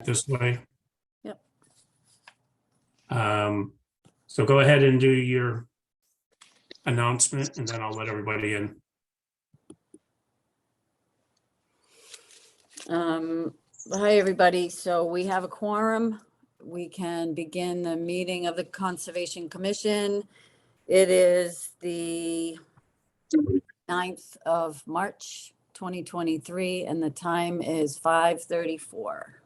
this way. Yep. So go ahead and do your announcement and then I'll let everybody in. Hi, everybody. So we have a quorum. We can begin the meeting of the Conservation Commission. It is the 9th of March, 2023, and the time is 5:34.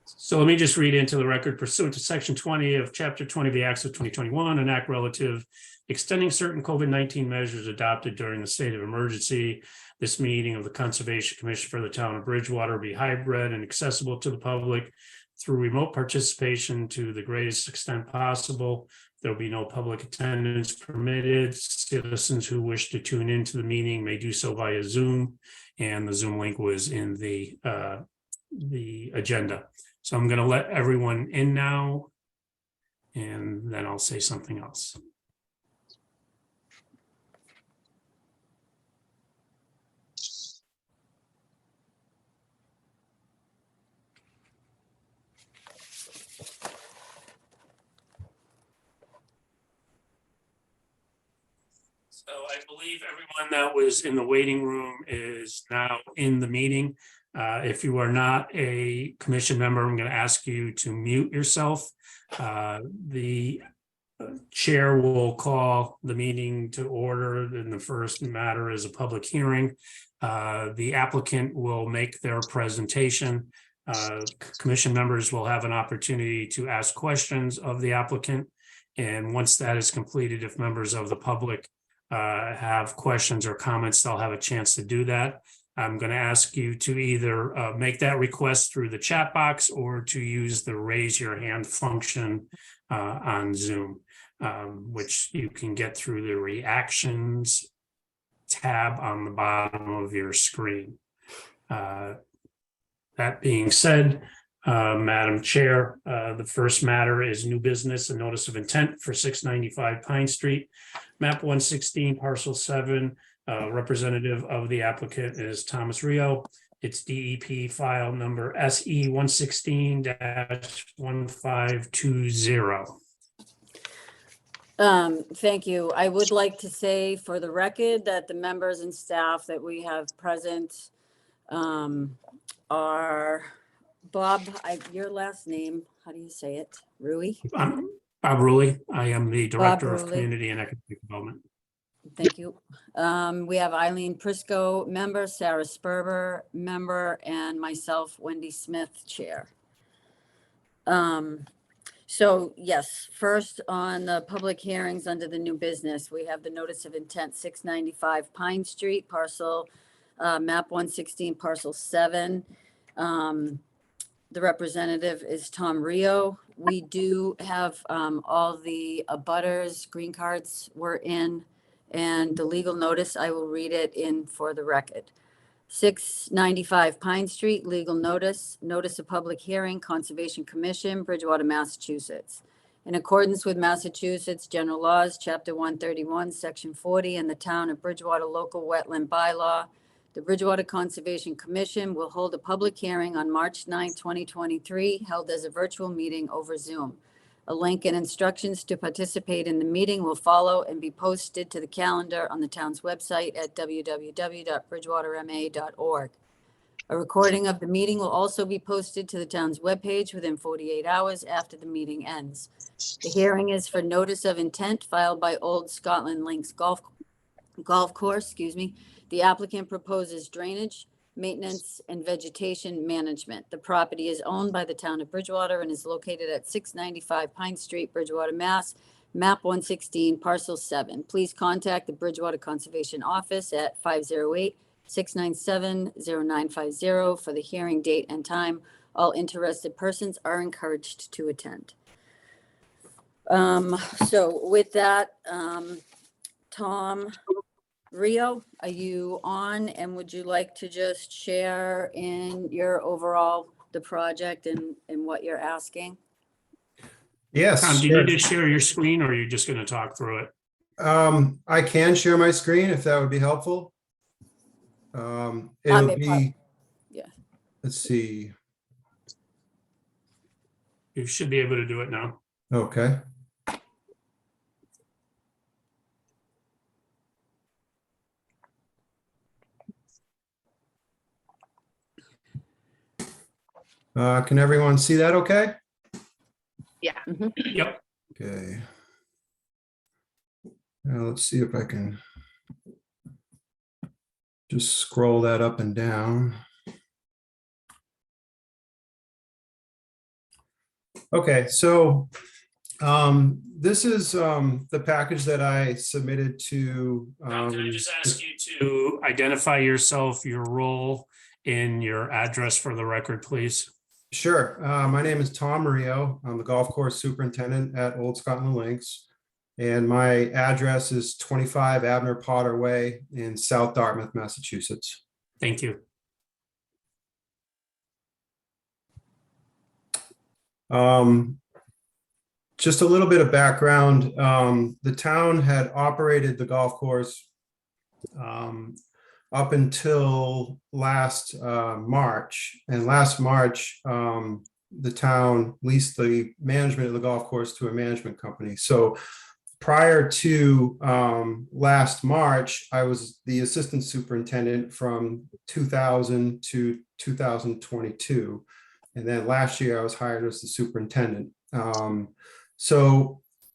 So let me just read into the record pursuant to section 20 of chapter 20 of the Acts of 2021, an act relative extending certain COVID-19 measures adopted during the state of emergency. This meeting of the Conservation Commission for the town of Bridgewater will be hybrid and accessible to the public through remote participation to the greatest extent possible. There will be no public attendance permitted. Citizens who wish to tune into the meeting may do so via Zoom, and the Zoom link was in the agenda. So I'm going to let everyone in now, and then I'll say something else. So I believe everyone that was in the waiting room is now in the meeting. If you are not a commission member, I'm going to ask you to mute yourself. The chair will call the meeting to order, and the first matter is a public hearing. The applicant will make their presentation. Commission members will have an opportunity to ask questions of the applicant. And once that is completed, if members of the public have questions or comments, they'll have a chance to do that. I'm going to ask you to either make that request through the chat box or to use the raise your hand function on Zoom, which you can get through the reactions tab on the bottom of your screen. That being said, Madam Chair, the first matter is new business, a notice of intent for 695 Pine Street, map 116, parcel 7. Representative of the applicant is Thomas Rio. It's DEP file number SE 116-1520. Thank you. I would like to say for the record that the members and staff that we have present are Bob, your last name, how do you say it? Rui? I'm Bob Rulli. I am the Director of Rulli. Community and Economic Development. Thank you. We have Eileen Prisco, member, Sarah Sperber, member, and myself, Wendy Smith, chair. So yes, first on the public hearings under the new business, we have the notice of intent 695 Pine Street, parcel map 116, parcel 7. The representative is Tom Rio. We do have all the abutters, green cards were in, and the legal notice, I will read it in for the record. 695 Pine Street, legal notice, notice of public hearing, Conservation Commission, Bridgewater, Massachusetts. In accordance with Massachusetts General Laws, Chapter 131, Section 40, and the Town of Bridgewater Local Wetland Bylaw, the Bridgewater Conservation Commission will hold a public hearing on March 9, 2023, held as a virtual meeting over Zoom. A link and instructions to participate in the meeting will follow and be posted to the calendar on the town's website at www.bridgewaterma.org. A recording of the meeting will also be posted to the town's webpage within 48 hours after the meeting ends. The hearing is for notice of intent filed by Old Scotland Links Golf Course, The applicant proposes drainage, maintenance, and vegetation management. The property is owned by the town of Bridgewater and is located at 695 Pine Street, Bridgewater, Mass, map 116, parcel 7. Please contact the Bridgewater Conservation Office at 508-697-0950 for the hearing date and time. All interested persons are encouraged to attend. So with that, Tom Rio, are you on, and would you like to just share in your overall, the project and what you're asking? Yes. Tom, do you need to share your screen or are you just going to talk through it? I can share my screen if that would be helpful. It'll be, Yeah. let's see. You should be able to do it now. Okay. Can everyone see that okay? Yeah. Yep. Okay. Now let's see if I can just scroll that up and down. Okay, so this is the package that I submitted to. Tom, can I just ask you to identify yourself, your role, and your address for the record, please? Sure. My name is Tom Rio. I'm the golf course superintendent at Old Scotland Links. And my address is 25 Abner Potter Way in South Dartmouth, Massachusetts. Thank you. Just a little bit of background. The town had operated the golf course up until last March. And last March, the town leased the management of the golf course to a management company. So prior to last March, I was the assistant superintendent from 2000 to 2022. And then last year I was hired as the superintendent. I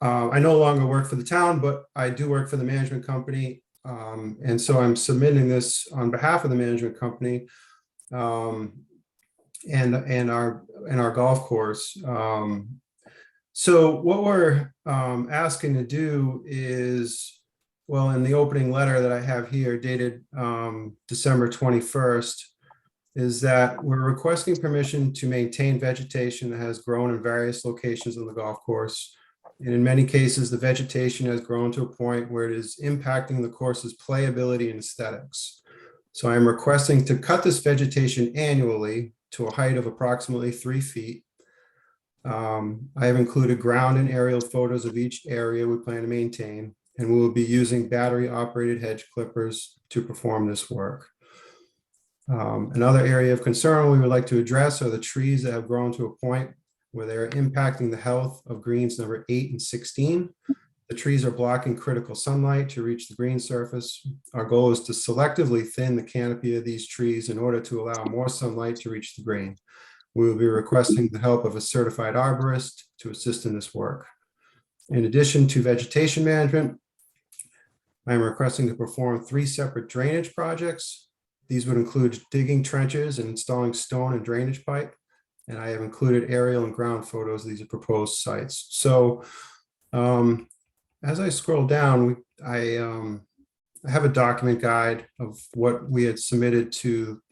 no longer work for the town, but I do work for the management company. And so I'm submitting this on behalf of the management company and our golf course. So what we're asking to do is, well, in the opening letter that I have here dated December 21st, is that we're requesting permission to maintain vegetation that has grown in various locations on the golf course. And in many cases, the vegetation has grown to a point where it is impacting the course's playability and aesthetics. So I'm requesting to cut this vegetation annually to a height of approximately 3 feet. I have included ground and aerial photos of each area we plan to maintain, and we will be using battery-operated hedge clippers to perform this work. Another area of concern we would like to address are the trees that have grown to a point where they're impacting the health of greens number 8 and 16. The trees are blocking critical sunlight to reach the green surface. Our goal is to selectively thin the canopy of these trees in order to allow more sunlight to reach the green. We will be requesting the help of a certified arborist to assist in this work. In addition to vegetation management, I am requesting to perform 3 separate drainage projects. These would include digging trenches and installing stone and drainage pipe. And I have included aerial and ground photos of these proposed sites. So as I scroll down, I have a document guide of what we had submitted to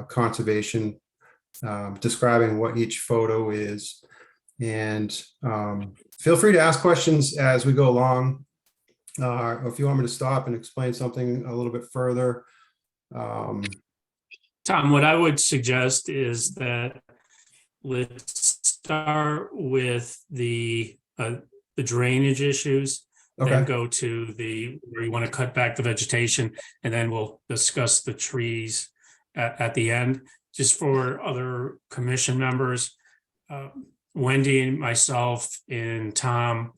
conservation, describing what each photo is. And feel free to ask questions as we go along. Or if you want me to stop and explain something a little bit further. Tom, what I would suggest is that let's start with the drainage issues, then Okay, go to where you want to cut back the vegetation, and then we'll discuss the trees at the end. Just for other commission members, Wendy and myself and Tom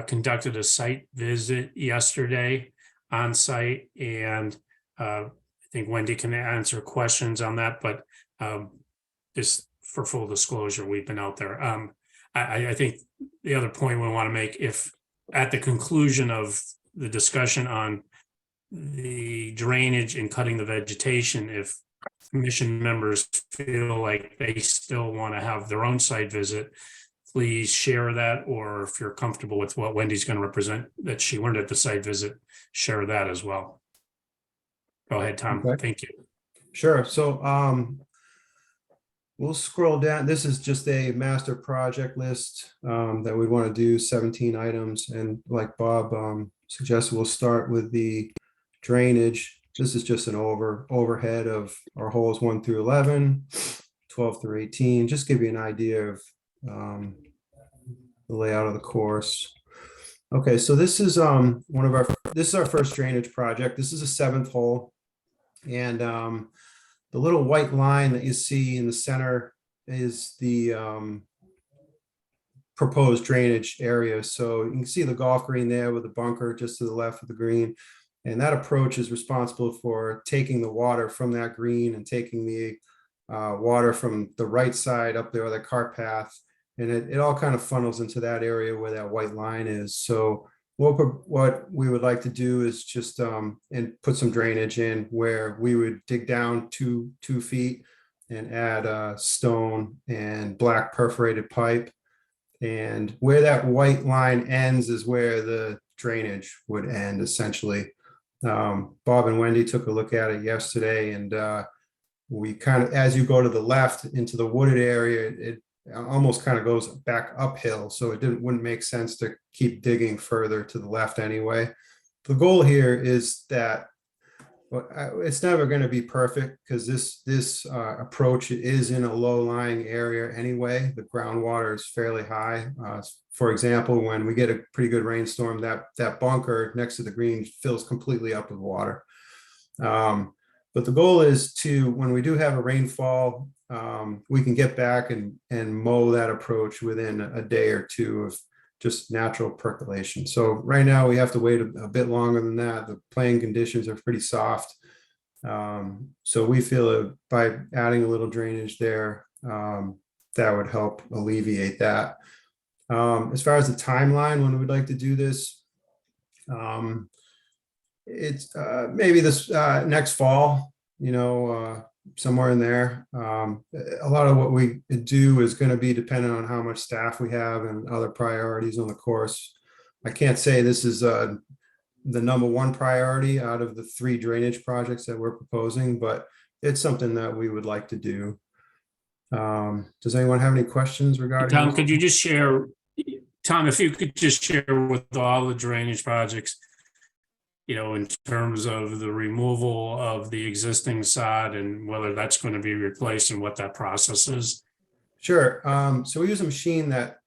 conducted a site visit yesterday on site, and I think Wendy can answer questions on that, but just for full disclosure, we've been out there. I think the other point we want to make, if at the conclusion of the discussion on the drainage and cutting the vegetation, if commission members feel like they still want to have their own site visit, please share that, or if you're comfortable with what Wendy's going to represent that she learned at the site visit, share that as well. Go ahead, Tom. Okay. Thank you. sure. So we'll scroll down. This is just a master project list that we want to do 17 items. And like Bob suggested, we'll start with the drainage. This is just an overhead of our holes 1 through 11, 12 through 18, just give you an idea of the layout of the course. Okay, so this is this is our first drainage project. This is a 7th hole. And the little white line that you see in the center is the proposed drainage area. So you can see the golf green there with the bunker just to the left of the green. And that approach is responsible for taking the water from that green and taking the water from the right side up there, the cart path. And it all kind of funnels into that area where that white line is. So what we would like to do is just and put some drainage in where we would dig down 2 feet and add stone and black perforated pipe. And where that white line ends is where the drainage would end, essentially. Bob and Wendy took a look at it yesterday, and we kind of, as you go to the left into the wooded area, it almost kind of goes back uphill. So it wouldn't make sense to keep digging further to the left anyway. The goal here is that it's never going to be perfect because this approach is in a low-lying area anyway. The groundwater is fairly high. For example, when we get a pretty good rainstorm, that bunker next to the green fills completely up with water. But the goal is to, when we do have a rainfall, we can get back and mow that approach within a day or two of just natural percolation. So right now we have to wait a bit longer than that. The playing conditions are pretty soft. So we feel that by adding a little drainage there, that would help alleviate that. As far as the timeline, when we'd like to do this, it's maybe this next fall, somewhere in there. A lot of what we do is going to be dependent on how much staff we have and other priorities on the course. I can't say this is the number one priority out of the 3 drainage projects that we're proposing, but it's something that we would like to do. Does anyone have any questions regarding? Tom, could you just share, Tom, if you could just share with all the drainage projects, in terms of the removal of the existing sod and whether that's going to be replaced and what that process is? Sure. So we use a machine that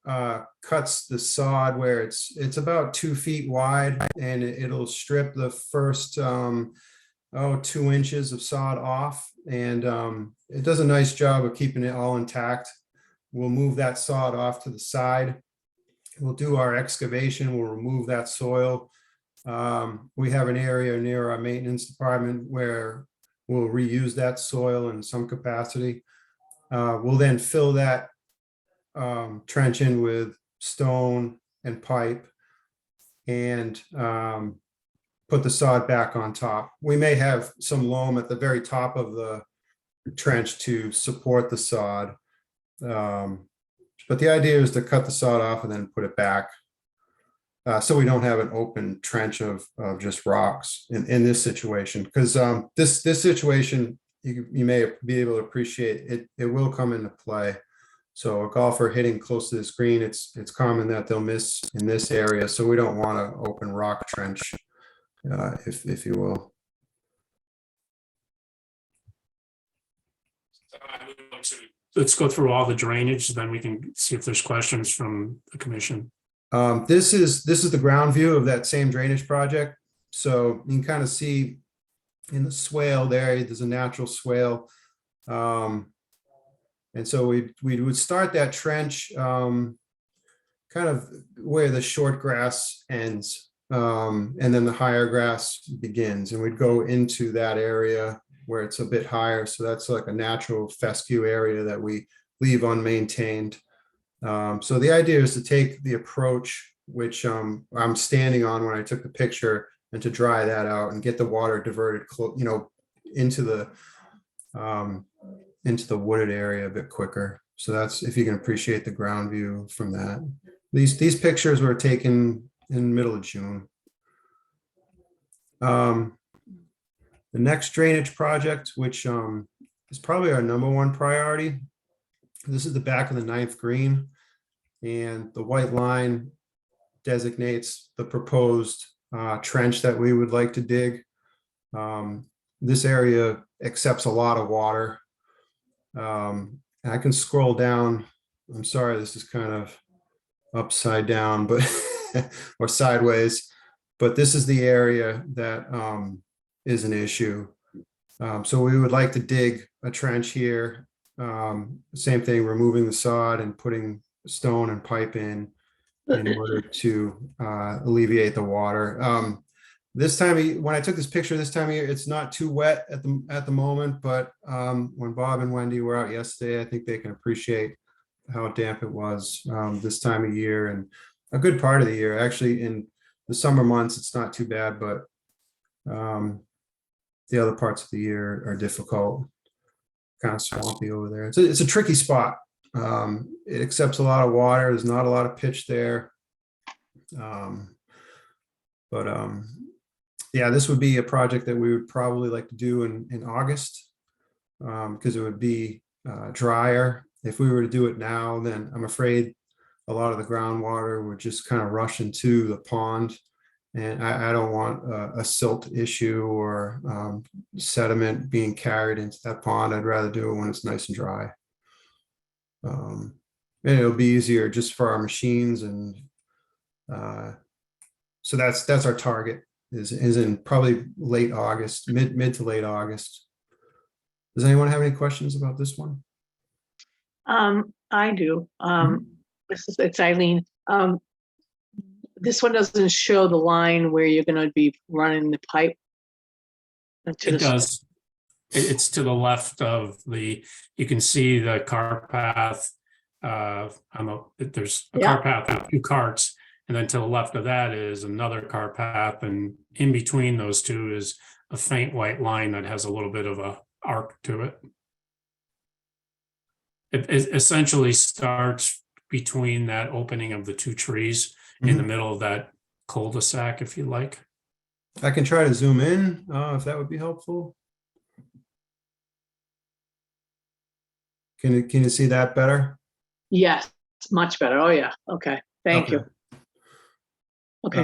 cuts the sod where it's about 2 feet wide, and it'll strip the first 2 inches of sod off, and it does a nice job of keeping it all intact. We'll move that sod off to the side. We'll do our excavation. We'll remove that soil. We have an area near our maintenance department where we'll reuse that soil in some capacity. We'll then fill that trench in with stone and pipe and put the sod back on top. We may have some loam at the very top of the trench to support the sod. But the idea is to cut the sod off and then put it back. So we don't have an open trench of just rocks in this situation, because this situation, you may be able to appreciate it will come into play. So a golfer hitting close to this green, it's common that they'll miss in this area. So we don't want to open rock trench, if you will. Let's go through all the drainage, then we can see if there's questions from the commission. This is the ground view of that same drainage project. So you can kind of see in the swale there's a natural swale. And so we would start that trench kind of where the short grass ends, and then the higher grass begins. And we'd go into that area where it's a bit higher. So that's like a natural fescue area that we leave unmaintained. So the idea is to take the approach, which I'm standing on when I took the picture, and to dry that out and get the water diverted, into the wooded area a bit quicker. So that's, if you can appreciate the ground view from that. These pictures were taken in the middle of June. The next drainage project, which is probably our number one priority. This is the back of the 9th green, and the white line designates the proposed trench that we would like to dig. This area accepts a lot of water. And I can scroll down. I'm sorry, this is kind of upside down, but or sideways, but this is the area that is an issue. So we would like to dig a trench here. Same thing, removing the sod and putting stone and pipe in order to alleviate the water. This time, when I took this picture this time of year, it's not too wet at the moment, but when Bob and Wendy were out yesterday, I think they can appreciate how damp it was this time of year and a good part of the year. Actually, in the summer months, it's not too bad, but the other parts of the year are difficult, kind of swampy over there. It's a tricky spot. It accepts a lot of water. There's not a lot of pitch there. Yeah, this would be a project that we would probably like to do in August because it would be drier. If we were to do it now, then I'm afraid a lot of the groundwater would just kind of rush into the pond. And I don't want a silt issue or sediment being carried into that pond. I'd rather do it when it's nice and dry. And it'll be easier just for our machines. And so that's our target is in probably late August, mid to late August. Does anyone have any questions about this one? I do. It's Eileen. This one doesn't show the line where you're going to be running the pipe. It does. It's to the left of you can see the car path. There's a car path with 2 carts, and then to the left of that is another car path, and in between those two is a faint white line that has a little bit of a arc to it. It essentially starts between that opening of the 2 trees in the middle of that cul-de-sac, if you like. I can try to zoom in if that would be helpful. Can you see that better? Yes, much better. Oh yeah. Okay. Thank you. Okay.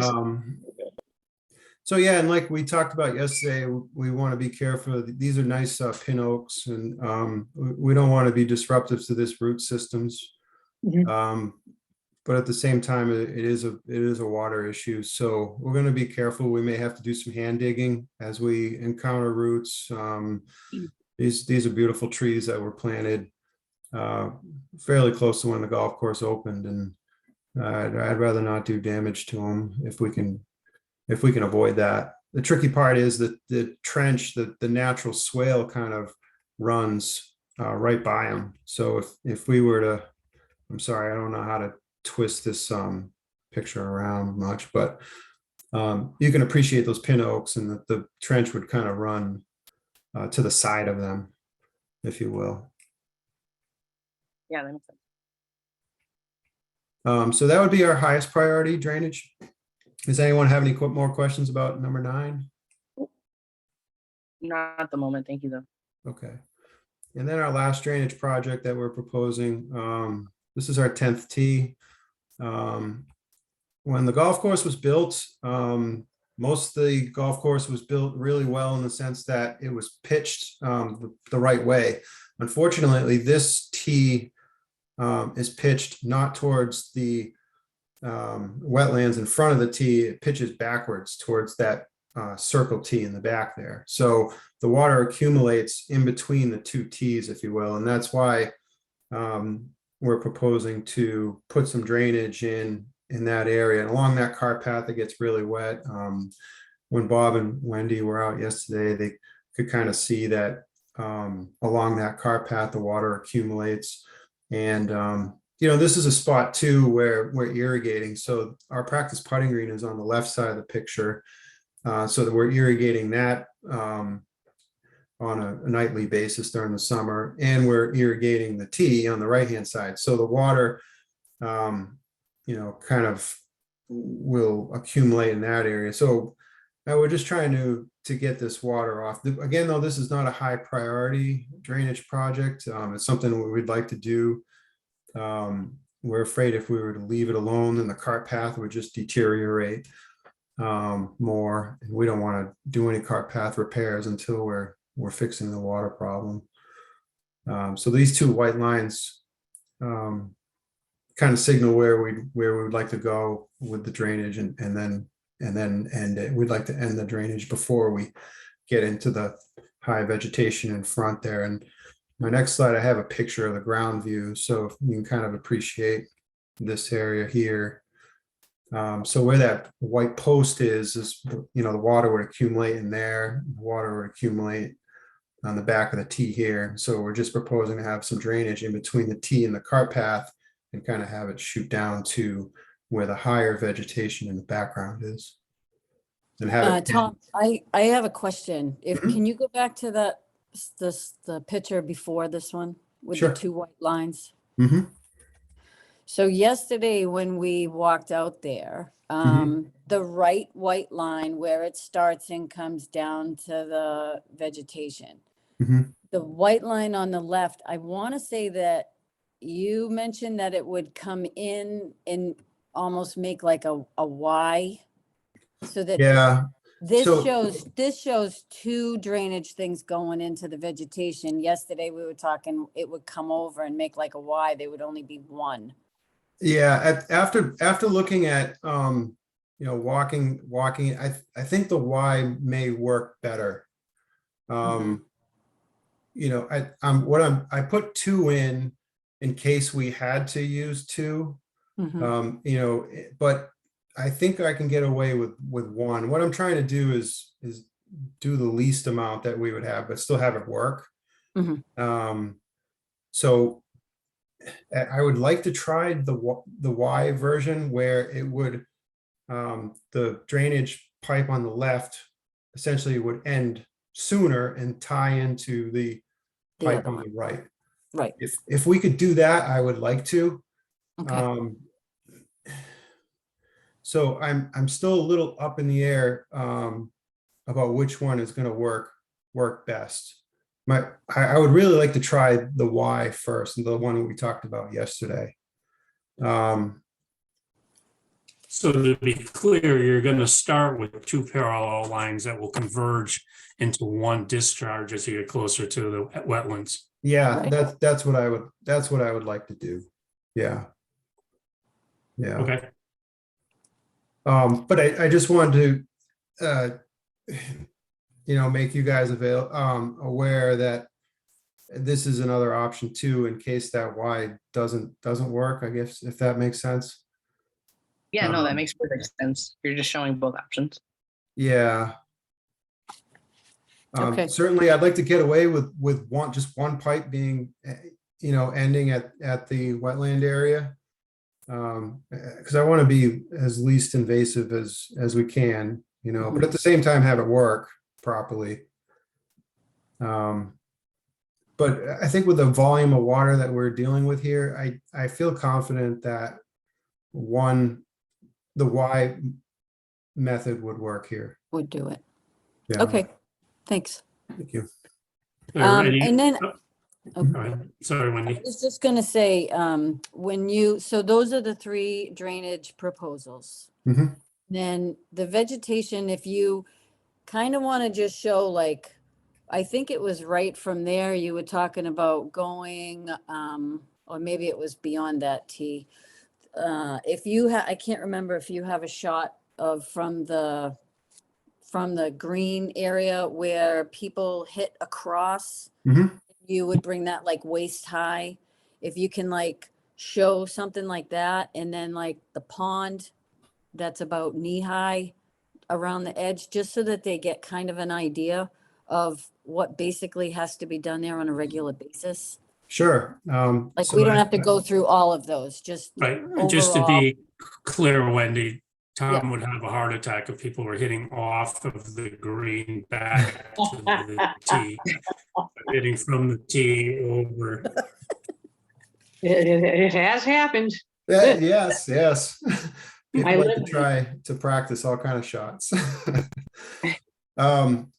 So yeah, and like we talked about yesterday, we want to be careful. These are nice pin oaks, and we don't want to be disruptive to this root systems. But at the same time, it is a water issue. So we're going to be careful. We may have to do some hand digging as we encounter roots. These are beautiful trees that were planted fairly close to when the golf course opened, and I'd rather not do damage to them if we can avoid that. The tricky part is that the trench, the natural swale kind of runs right by them. So if we were to, I'm sorry, I don't know how to twist this picture around much, but you can appreciate those pin oaks, and that the trench would kind of run to the side of them, if you will. Yeah, that makes sense. So that would be our highest priority, drainage. Does anyone have any more questions about number 9? Not at the moment, thank you though. Okay. And then our last drainage project that we're proposing, this is our 10th tee. When the golf course was built, most of the golf course was built really well in the sense that it was pitched the right way. Unfortunately, this tee is pitched not towards the wetlands in front of the tee. It pitches backwards towards that circle tee in the back there. So the water accumulates in between the 2 tees, if you will. And that's why we're proposing to put some drainage in that area. And along that cart path, it gets really wet. When Bob and Wendy were out yesterday, they could kind of see that along that cart path, the water accumulates. And this is a spot too where we're irrigating. So our practice putting green is on the left side of the picture, so that we're irrigating that on a nightly basis during the summer, and we're irrigating the tee on the right-hand side. So the water, kind of will accumulate in that area. So we're just trying to get this water off. Again, though, this is not a high priority drainage project. It's something we'd like to do. We're afraid if we were to leave it alone, then the cart path would just deteriorate more. And we don't want to do any cart path repairs until we're fixing the water problem. So these 2 white lines kind of signal where we would like to go with the drainage, and then end it. We'd like to end the drainage before we get into the high vegetation in front there. And my next slide, I have a picture of the ground view, so you can kind of appreciate this area here. So where that white post is, you know, the water would accumulate in there, the water would accumulate on the back of the T here. So we're just proposing to have some drainage in between the T and the cart path and kind of have it shoot down to where the higher vegetation in the background is. And have it. Tom, I have a question. Mhm. Can you go back to the picture before this one with the Sure. 2 white lines? Mhm. So yesterday when we walked out there, the right white line where it starts and comes down to the vegetation. Mhm. The white line on the left, I want to say that you mentioned that it would come in and almost make like a Y. So that Yeah. this So- shows 2 drainage things going into the vegetation. Yesterday we were talking, it would come over and make like a Y. There would only be 1. Yeah, after looking at you know, walking, I think the Y may work better. You know, I put 2 in case we had to use 2. You know, but I think I can get away with 1. What I'm trying to do is do the least amount that we would have, but still have it work. So I would like to try the Y version where it would, the drainage pipe on the left essentially would end sooner and tie into the The pipe other on one. the right. Right. If we could do that, I would like to. Okay. So I'm still a little up in the air about which one is going to work best. I would really like to try the Y first, the one we talked about yesterday. So to be clear, you're going to start with 2 parallel lines that will converge into 1 discharge as you get closer to the wetlands. Yeah, Right. that's what I would like to do. Yeah. Yeah. Okay. But I just wanted to you know, make you guys aware that this is another option too, in case that Y doesn't work, I guess, if that makes sense. Yeah, no, that Um, makes perfect sense. You're just showing both options. Yeah. Okay. Certainly I'd like to get away with just one pipe being, you know, ending at the wetland area. Because I want to be as least invasive as we can, you know, but at the same time have it work properly. But I think with the volume of water that we're dealing with here, I feel confident that the Y method would work here. Would do it. Yeah. Okay. Thanks. Thank you. And then Go ahead. Sorry, I Wendy. was just gonna say, so those are the 3 drainage proposals. Mhm. Then the vegetation, if you kind of want to just show like, I think it was right from there, you were talking about going, or maybe it was beyond that T. If you I can't remember if you have a shot of from the green area where people hit across. Mhm. You would bring that like waist high. If you can like show something like that, and then like the pond that's about knee high around the edge, just so that they get kind of an idea of what basically has to be done there on a regular basis. Sure. Like, So we don't have to go through all of those, just Right. And just to overall. be clear, Wendy, Tom Yeah. would have a heart attack if people were hitting off of the green back to the T, hitting from the T over. It has happened. Yes. People I like live to with it. try to practice all kind of shots.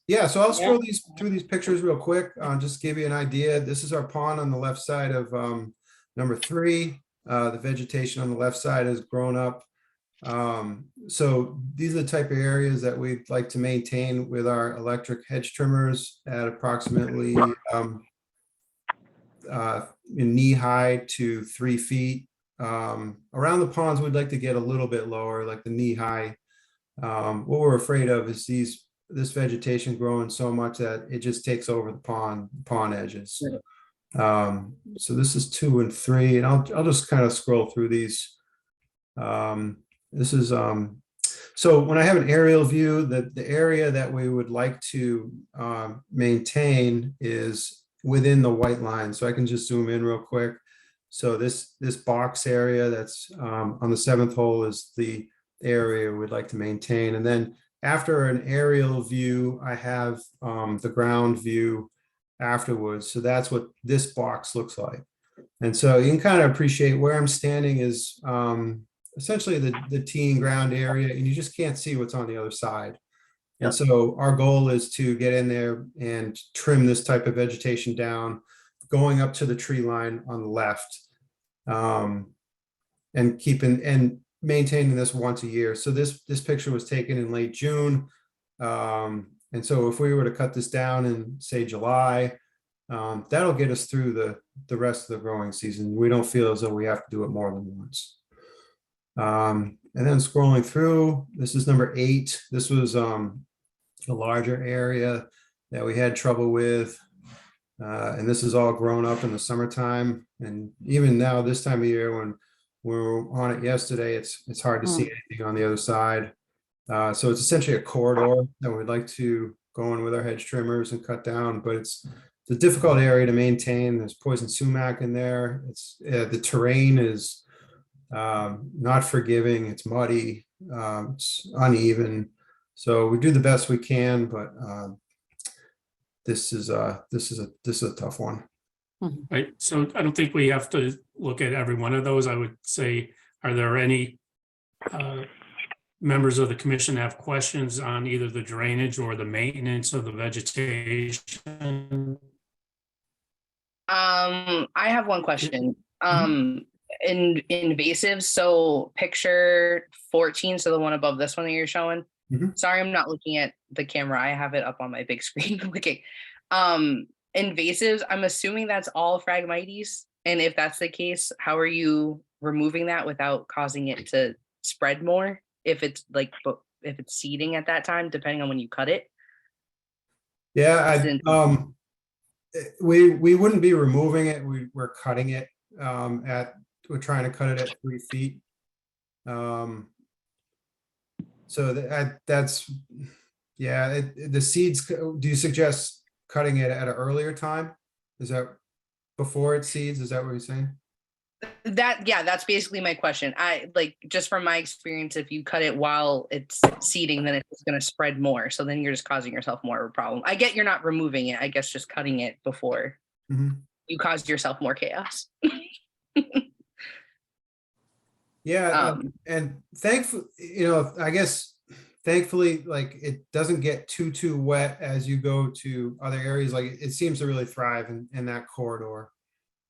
Yeah, so I'll scroll through these pictures real quick, just give you an idea. This is our pond on the left side of number 3. The vegetation on the left side has grown up. So these are the type of areas that we'd like to maintain with our electric hedge trimmers at approximately in knee high to 3 feet. Around the ponds, we'd like to get a little bit lower, like the knee high. What we're afraid of is these this vegetation growing so much that it just takes over the pond edges. So this is 2 and 3, and I'll just kind of scroll through these. This is so when I have an aerial view, the area that we would like to maintain is within the white line. So I can just zoom in real quick. So this box area that's on the 7th hole is the area we'd like to maintain. And then after an aerial view, I have the ground view afterwards. So that's what this box looks like. And so you can kind of appreciate where I'm standing is essentially the teeing ground area, and you just can't see what's on the other side. And so our goal is to get in there and trim this type of vegetation down, going up to the tree line on the left, and maintaining this once a year. So this picture was taken in late June. And so if we were to cut this down in, say, July, that'll get us through the rest of the growing season. We don't feel as though we have to do it more than once. And then scrolling through, this is number 8. This was a larger area that we had trouble with. And this is all grown up in the summertime. And even now, this time of year, when we were on it yesterday, it's hard to see anything on the other side. So it's essentially a corridor that we'd like to go in with our hedge trimmers and cut down, but it's a difficult area to maintain. There's poison sumac in there. It's the terrain is not forgiving. It's muddy. It's uneven. So we do the best we can, but this is a tough one. Right, so I don't think we have to look at every one of those. I would say, are there any members of the commission have questions on either the drainage or the maintenance of the vegetation? I have one question. Invasives, so picture 14, so the one above this one that you're showing. Sorry, I'm not looking at the camera. I have it up on my big screen. Okay. Invasives, I'm assuming that's all Phragmites. And if that's the case, how are you removing that without causing it to spread more? If it's seeding at that time, depending on when you cut it? Yeah, we wouldn't be removing it. We're cutting it we're trying to cut it at 3 feet. So that's, yeah, the seeds, do you suggest cutting it at an earlier time? Is that before it seeds? Is that what you're saying? That's basically my question. I just from my experience, if you cut it while it's seeding, then it's going to spread more. So then you're just causing yourself more of a problem. I get you're not removing it. I guess just cutting it before you cause yourself more chaos. Yeah, and thankfully, I guess thankfully, like it doesn't get too wet as you go to other areas. Like it seems to really thrive in that corridor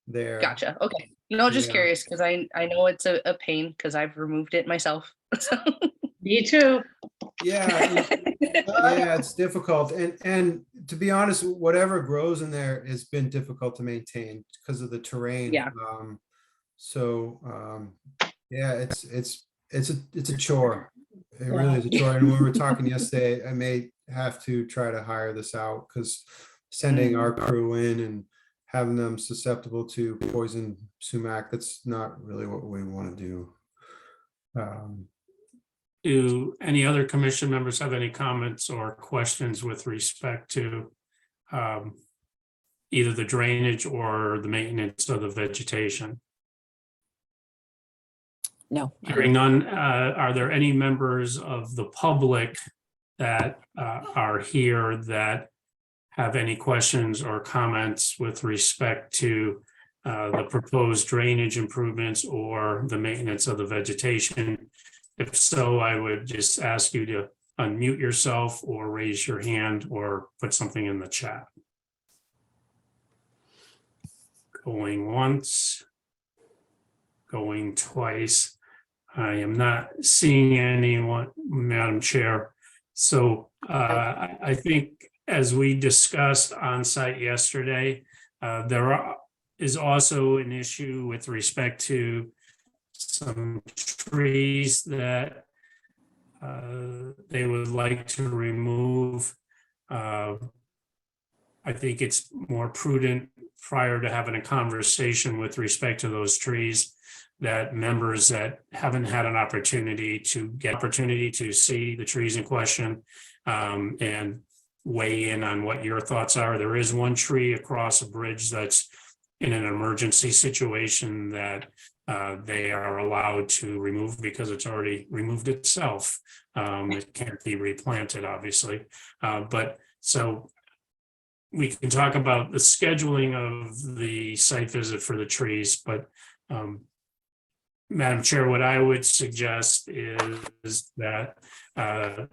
there. Gotcha. Okay. No, just Yeah. curious because I know it's a pain because I've removed it myself. Me too. Yeah, yeah, it's difficult, and to be honest, whatever grows in there has been difficult to maintain because of the terrain. Yeah. Yeah, it's a chore. It really is a chore. And when we were talking yesterday, I may have to try to hire this out because sending our crew in and having them susceptible to poison sumac, that's not really what we want to do. Do any other commission members have any comments or questions with respect to either the drainage or the maintenance of the vegetation? No. Hearing none, are there any members of the public that are here that have any questions or comments with respect to the proposed drainage improvements or the maintenance of the vegetation? If so, I would just ask you to unmute yourself or raise your hand or put something in the chat. Going once, going twice. I am not seeing anyone, Madam Chair. So I think as we discussed on site yesterday, there is also an issue with respect to some trees that they would like to remove. I think it's more prudent prior to having a conversation with respect to those trees, that members that haven't had an opportunity to see the trees in question, and weigh in on what your thoughts are. There is one tree across a bridge that's in an emergency situation that they are allowed to remove because it's already removed itself. It can't be replanted, obviously. But so we can talk about the scheduling of the site visit for the trees, but Madam Chair, what I would suggest is that a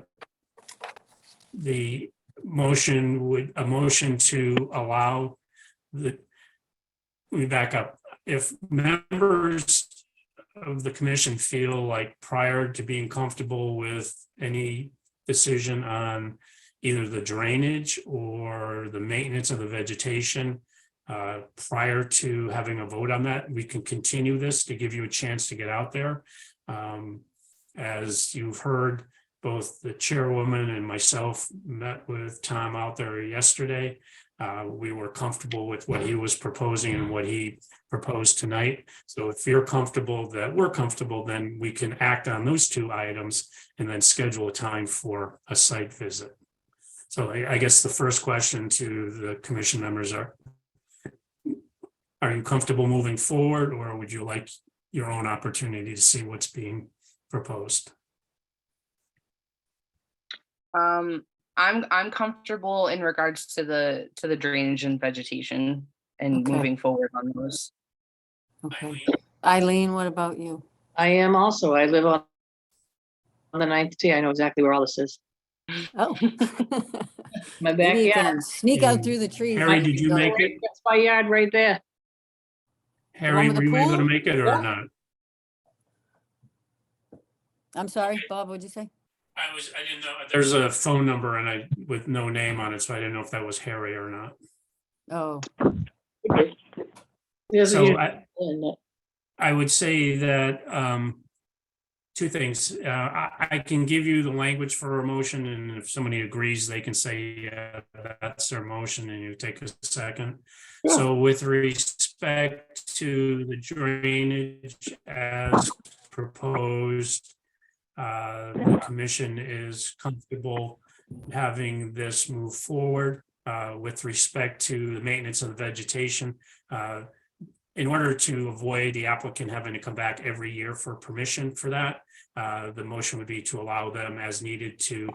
motion to allow let me back up. If members of the commission feel like prior to being comfortable with any decision on either the drainage or the maintenance of the vegetation, prior to having a vote on that, we can continue this to give you a chance to get out there. As you've heard, both the chairwoman and myself met with Tom out there yesterday. We were comfortable with what he was proposing and what he proposed tonight. So if you're comfortable that we're comfortable, then we can act on those two items and then schedule a time for a site visit. So I guess the first question to the commission members are you comfortable moving forward, or would you like your own opportunity to see what's being proposed? I'm comfortable in regards to the drainage and vegetation and Okay. moving forward on those. Okay. Eileen, what about you? I am also, I live on the 9th T. I know exactly where all this is. Oh. My Maybe you backyard. can sneak out through the trees. Harry, and did you go. make it? That's my yard right there. Harry, with the were you able to pool? make it or Yeah. not? I'm sorry, Bob, what'd you say? I didn't know. There's a phone number and with no name on it, so I didn't know if that was Harry or not. Oh, There's a So unit in it. I would say that two things. I can give you the language for a motion, and if somebody agrees, they can say, yeah, that's their motion, and you take a second. Sure. So with respect to the drainage as proposed, the commission is comfortable having this move forward. With respect to the maintenance of the vegetation, in order to avoid the applicant having to come back every year for permission for that, the motion would be to allow them as needed to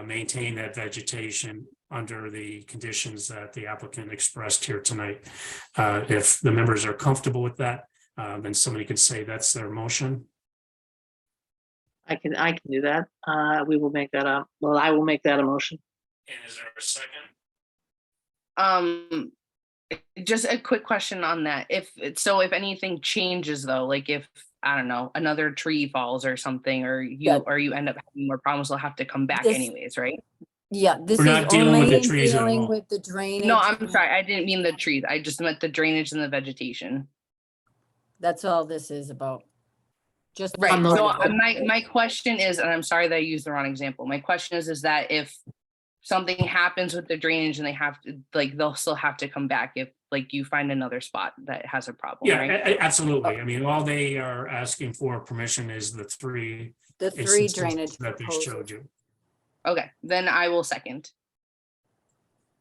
maintain that vegetation under the conditions that the applicant expressed here tonight. If the members are comfortable with that, then somebody could say that's their motion. I can do that. We will make that up. Well, I will make that a motion. And is there a second? Just a quick question on that. If anything changes though, like if, I don't know, another tree falls or something, or you end up having more problems, they'll have to come back This- anyways, right? yeah, this We're is not dealing with the only trees at dealing all. with the drainage. No, I'm sorry. I didn't mean the trees. I just meant the drainage and the vegetation. That's all this is about. Just. Right. On the- So my question is, and I'm sorry that I used the wrong example. My question is that if something happens with the drainage and they have to, like, they'll still have to come back if, like, you find another spot that has a problem, Yeah, right? absolutely. I mean, all they are asking for permission is the three The three instances drainage that they proposals. showed you. Okay, then I will second.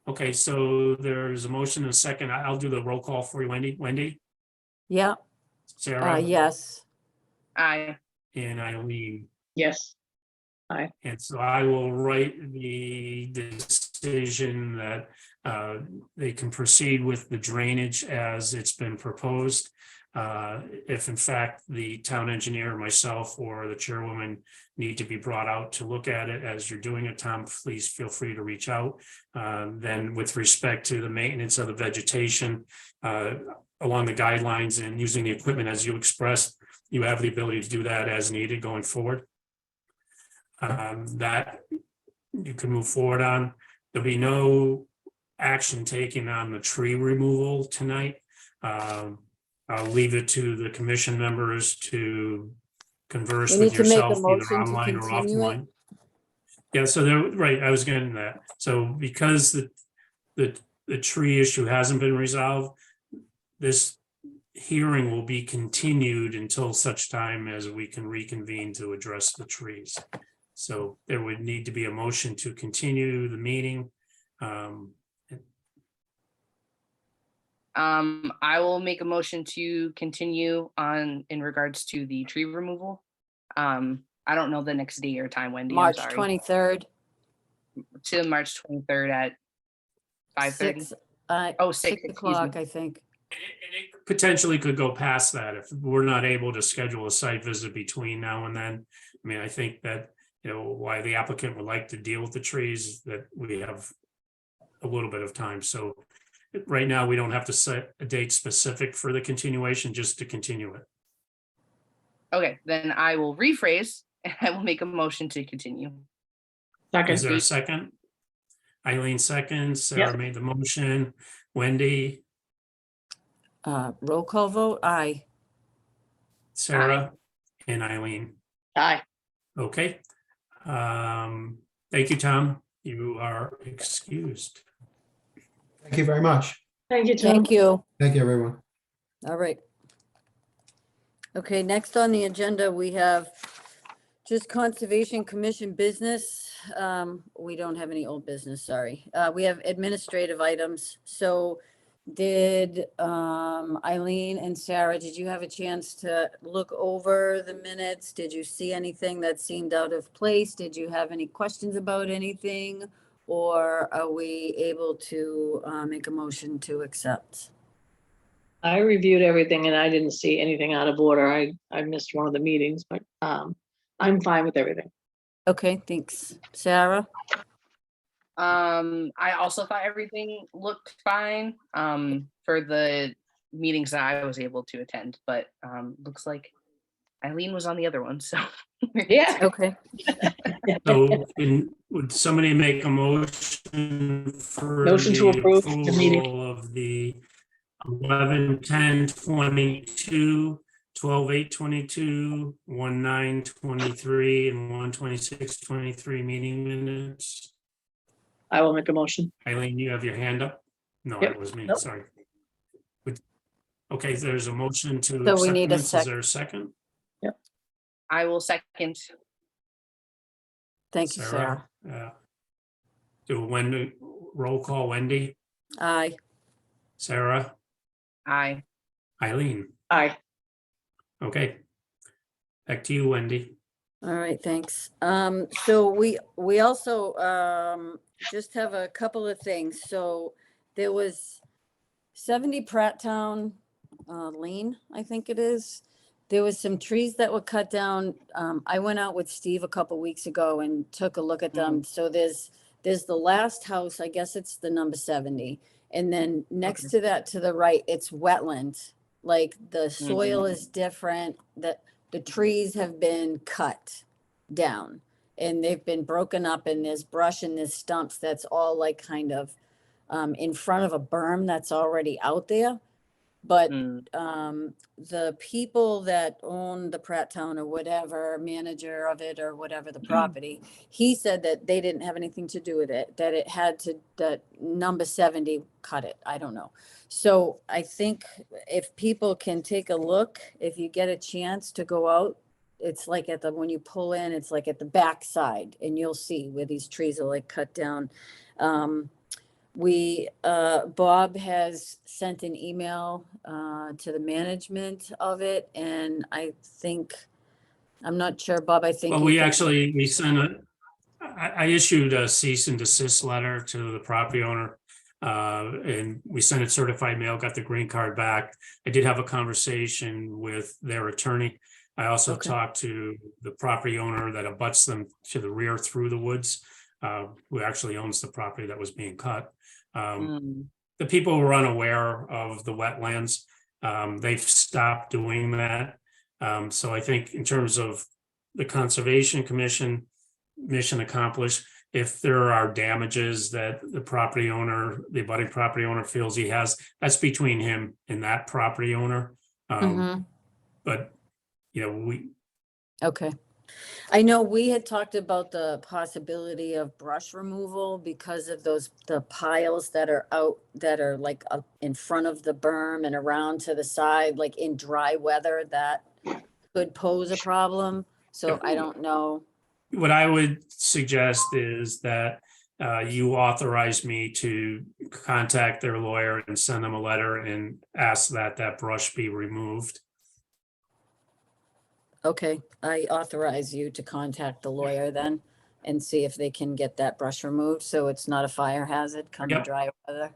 Okay, so there's a motion and a second. I'll do the roll call for you, Wendy. Wendy, Yeah, Sarah, yes. Aye. and Eileen. Yes. And so I will write the decision that they can proceed with the drainage as it's been proposed. If in fact the town engineer, myself, or the chairwoman need to be brought out to look at it as you're doing it, Tom, please feel free to reach out. Then with respect to the maintenance of the vegetation, along the guidelines and using the equipment as you expressed, you have the ability to do that as needed going forward. That you can move forward on. There'll be no action taken on the tree removal tonight. I'll leave it to the commission members to converse We with need to make a yourself either motion to online or continue it. offline. Yeah, so there, right, I was getting that. So because the tree issue hasn't been resolved, this hearing will be continued until such time as we can reconvene to address the trees. So there would need to be a motion to continue the meeting. I will make a motion to continue on in regards to the tree removal. I don't know the next day or time, Wendy, I'm March sorry. 23rd. To March 23rd at 5:30. 6, Oh, 6 excuse me. o'clock, I think. And it potentially could go past that if we're not able to schedule a site visit between now and then. I mean, I think that, why the applicant would like to deal with the trees, that we have a little bit of time. So right now, we don't have to set a date specific for the continuation, just to continue it. Okay, then I will rephrase and I will make a motion to continue. Is there a Second. second? Eileen seconds, Sarah made the motion, Wendy, Roll call vote, aye. Sarah, and Eileen. Aye. Okay. Thank you, Tom. You are excused. Thank you very much. Thank you, Tom. Thank you. Thank you, everyone. All right. Okay, next on the agenda, we have just Conservation Commission business. We don't have any old business, sorry. We have administrative items. So did Eileen and Sarah, did you have a chance to look over the minutes? Did you see anything that seemed out of place? Did you have any questions about anything? Or are we able to make a motion to accept? I reviewed everything and I didn't see anything out of order. I missed one of the meetings, but I'm fine with everything. Okay, thanks. Sarah? I also thought everything looked fine for the meetings that I was able to attend, but looks like Eileen was on the other one, so. Yeah. Okay. So would somebody make a motion for Motion to the approve the meeting. approval of the 11/10/22, 12/8/22, 1/9/23, and 1/26/23 meeting minutes? I will make a motion. Eileen, you have your hand up? No, Yep. that was me, Nope. sorry. Okay, there's a motion to So we accept need a minutes. Is there a second? I will second. Thank you, Sarah. Do Wendy, roll call, Wendy, Aye. Sarah, Aye. Eileen. Aye. Okay. Back to you, Wendy. All right, thanks. So we also just have a couple of things. So there was 70 Pratttown Lane, I think it is. There was some trees that were cut down. I went out with Steve a couple weeks ago and took a look at them. So there's the last house, I guess it's the number 70. And then next to that, to the right, it's wetland. Like the soil is different, that the trees have been cut down and they've been broken up, and there's brush and there's stumps that's all like kind of in front of a berm that's already out there. But the people that own the Pratttown or whatever, manager of it or whatever the property, he said that they didn't have anything to do with it, that it had to, that number 70 cut it. I don't know. So I think if people can take a look, if you get a chance to go out, it's like at the, when you pull in, it's like at the back side, and you'll see where these trees are like cut down. Bob has sent an email to the management of it, and I think, I'm not sure, Bob, I think. Well, you we can- actually, I issued a cease and desist letter to the property owner. And we sent it certified mail, got the green card back. I did have a conversation with their attorney. I also Okay. talked to the property owner that abuts them to the rear through the woods, who actually owns the property that was being cut. The people were unaware of the wetlands. They've stopped doing that. So I think in terms of the Conservation Commission, mission accomplished. If there are damages that the property owner, the abutting property owner feels he has, that's between him and that property owner. Mhm. But, Okay. I know we had talked about the possibility of brush removal because of the piles that are out, that are like up in front of the berm and around to the side, like in dry weather, that could pose a problem. So I don't know. What I would suggest is that you authorize me to contact their lawyer and send them a letter and ask that that brush be removed. Okay, I authorize you to contact the lawyer then and see if they can get that brush removed, so it's not a fire hazard come Yep. dry weather.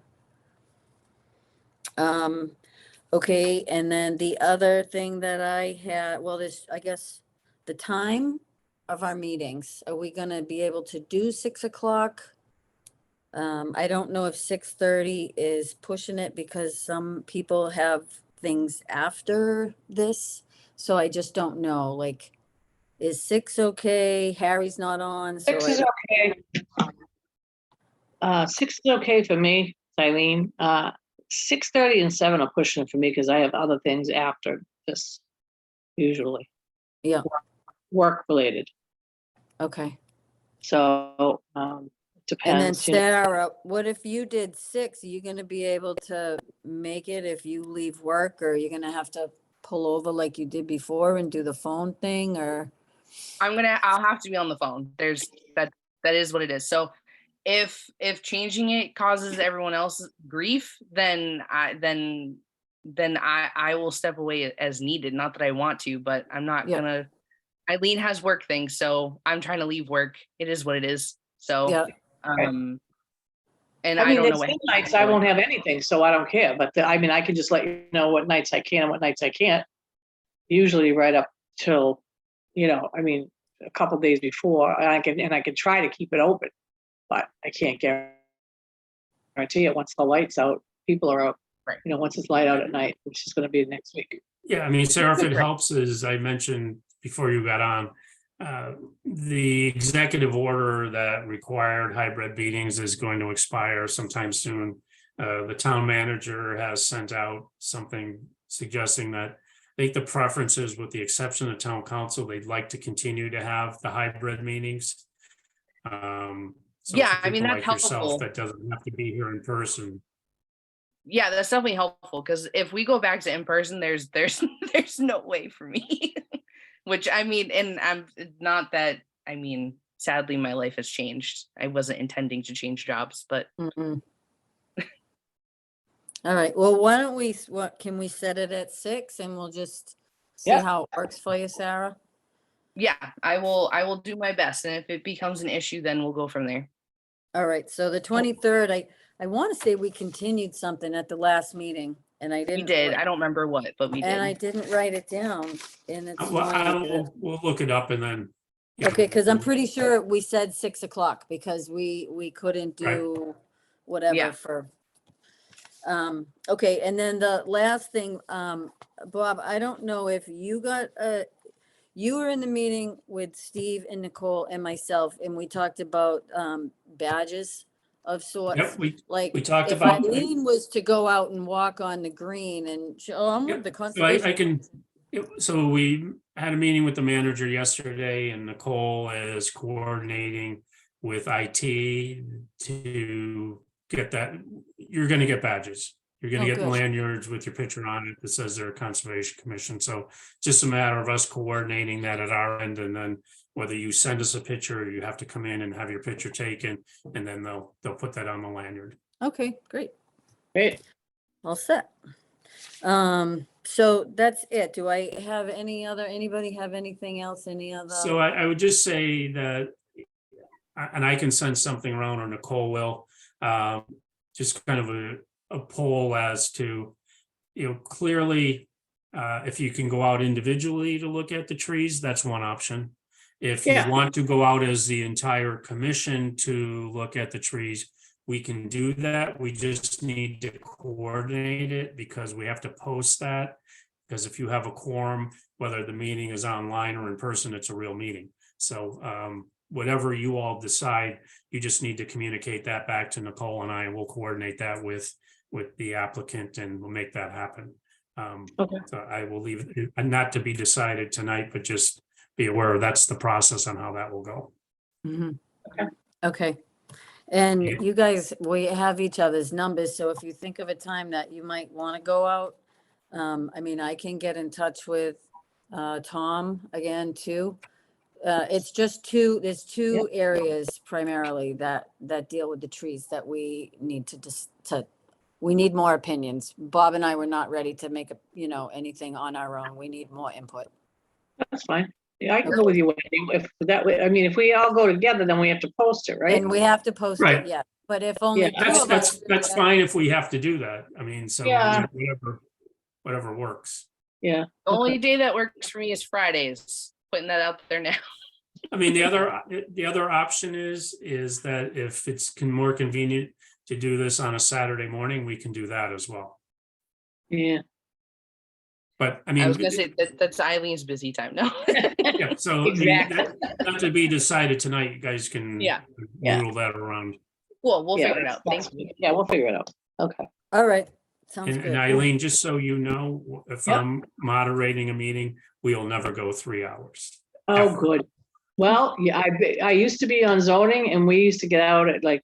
Okay, and then the other thing that I had, well, this, I guess, the time of our meetings, are we gonna be able to do 6 o'clock? I don't know if 6:30 is pushing it because some people have things after this, so I just don't know, like, is 6 okay? Harry's not on, so 6 I is okay. 6 is okay for me, Eileen. 6:30 and 7 are pushing it for me because I have other things after this, usually. Yeah. Work related. Okay. So, And then depends, you know. Sarah, what if you did 6? Are you gonna be able to make it if you leave work, or you're gonna have to pull over like you did before and do the phone thing, or? I'll have to be on the phone. That is what it is. So if changing it causes everyone else grief, then I will step away as needed. Not that I want to, but I'm not Yeah. gonna. Eileen has work things, so I'm trying to leave work. It is what it is. So Yeah, and I I mean, don't know there's what some nights I won't have anything, so I don't care, but I mean, I can just let you know what nights I can and what nights I can't. Usually right up till, I mean, a couple days before, and I can try to keep it open, but I can't guarantee it once the light's out, people are out. Right. Once it's light out at night, which is gonna be next week. Yeah, I mean, Sarah, if it Right. helps, as I mentioned before you got on, the executive order that required hybrid meetings is going to expire sometime soon. The town manager has sent out something suggesting that I think the preferences, with the exception of town council, they'd like to continue to have the hybrid meetings. So Yeah, for I mean, people that's like yourself, helpful. that doesn't have to be here in person. Yeah, that's definitely helpful, because if we go back to in person, there's there's no way for me. Which, I mean, and I'm not that, I mean, sadly my life has changed. I wasn't intending to change jobs, but mm-mm. All right, well, why don't we, can we set it at 6 and we'll just see Yeah. how it works for you, Sarah? yeah, I will do my best, and if it becomes an issue, then we'll go from there. All right, so the 23rd, I want to say we continued something at the last meeting, and I We didn't. did. write- I don't remember what, but we And I did. didn't write it down, and it's Well, funny. we'll look it up and then. you know, Okay, because I'm pretty sure we said 6 o'clock because we couldn't Right. do whatever Yeah. for. Okay, and then the last thing, Bob, I don't know if you got, you were in the meeting with Steve and Nicole and myself, and we talked about, badges of sorts. Yep, Like, we talked if about. Eileen was to go out and walk on the green and, I'm Yep, with the So I conservation. can, so we had a meeting with the manager yesterday, and Nicole is coordinating with IT to get that. You're gonna get badges. You're gonna Oh, get good. lanyards with your picture on it that says they're a conservation commission. So just a matter of us coordinating that at our end, and then whether you send us a picture or you have to come in and have your picture taken, and then they'll put that on the lanyard. Okay, great. Great. All set. So that's it. Do I have anybody have anything else, any other? So I would just say that, and I can send something around, or Nicole will, just kind of a poll as to, clearly, if you can go out individually to look at the trees, that's one option. If you Yeah. want to go out as the entire commission to look at the trees, we can do that. We just need to coordinate it because we have to post that. Because if you have a quorum, whether the meeting is online or in person, it's a real meeting. So whatever you all decide, you just need to communicate that back to Nicole and I, and we'll coordinate that with the applicant, and we'll make that happen. Okay. So I will leave it, and not to be decided tonight, but just be aware that's the process on how that will go. Mhm. Okay. Okay. And Yeah. you guys, we have each other's numbers, so if you think of a time that you might want to go out, I mean, I can get in touch with Tom again too. It's just there's two areas primarily that deal with the trees that we need we need more opinions. Bob and I were not ready to make anything on our own. We need more input. That's fine. Yeah, I can go with you, Wendy, if that way, I mean, if we all go together, then we have to post it, right? And we have to post Right. it, yeah. But if only Yeah. two of us. That's fine if we have to do that. I mean, so Yeah. whatever works. Yeah. The only day that works for me is Fridays. Putting that out there now. I mean, the other option is that if it's more convenient to do this on a Saturday morning, we can do that as well. Yeah. But I I mean, was gonna say that's Eileen's busy time now. yeah, so I mean, Exactly. not to be decided tonight, you guys can Yeah. noodle that around. Cool, we'll Yeah, figure it out. Thank you. Yeah, we'll figure it out. Okay. All right, sounds And good. Eileen, just so you know, if Yep. I'm moderating a meeting, we'll never go 3 hours. Oh, Effort. good. Well, yeah, I used to be on zoning and we used to get out at like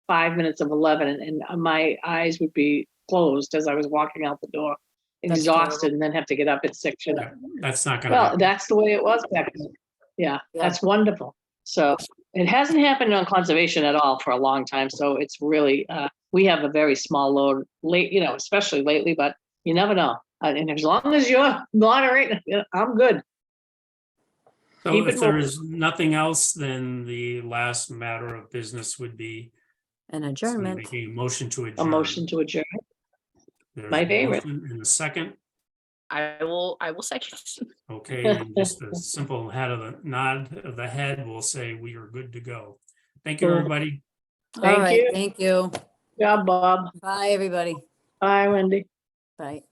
5 minutes of 11 and my eyes would be closed as I was walking out the door, That's exhausted, and then have to get up at 6. Yeah, that's not gonna Well, happen. that's the way it was back then. Yeah, Yeah. that's wonderful. So it hasn't happened on conservation at all for a long time. So it's really, we have a very small load late, especially lately, but you never know. And as long as you're moderating, I'm good. So keep if it there moving. is nothing else, then the last matter of business would be An somebody adjournment. making a motion to A adjourn. motion to adjourn. There's my a favorite. motion and a second. I will second. Okay, and just a simple nod of the head will say we are good to go. Thank you, Cool. everybody. All Thank right, you. thank you. Good job, Bob. Bye, everybody. Bye, Wendy. Bye.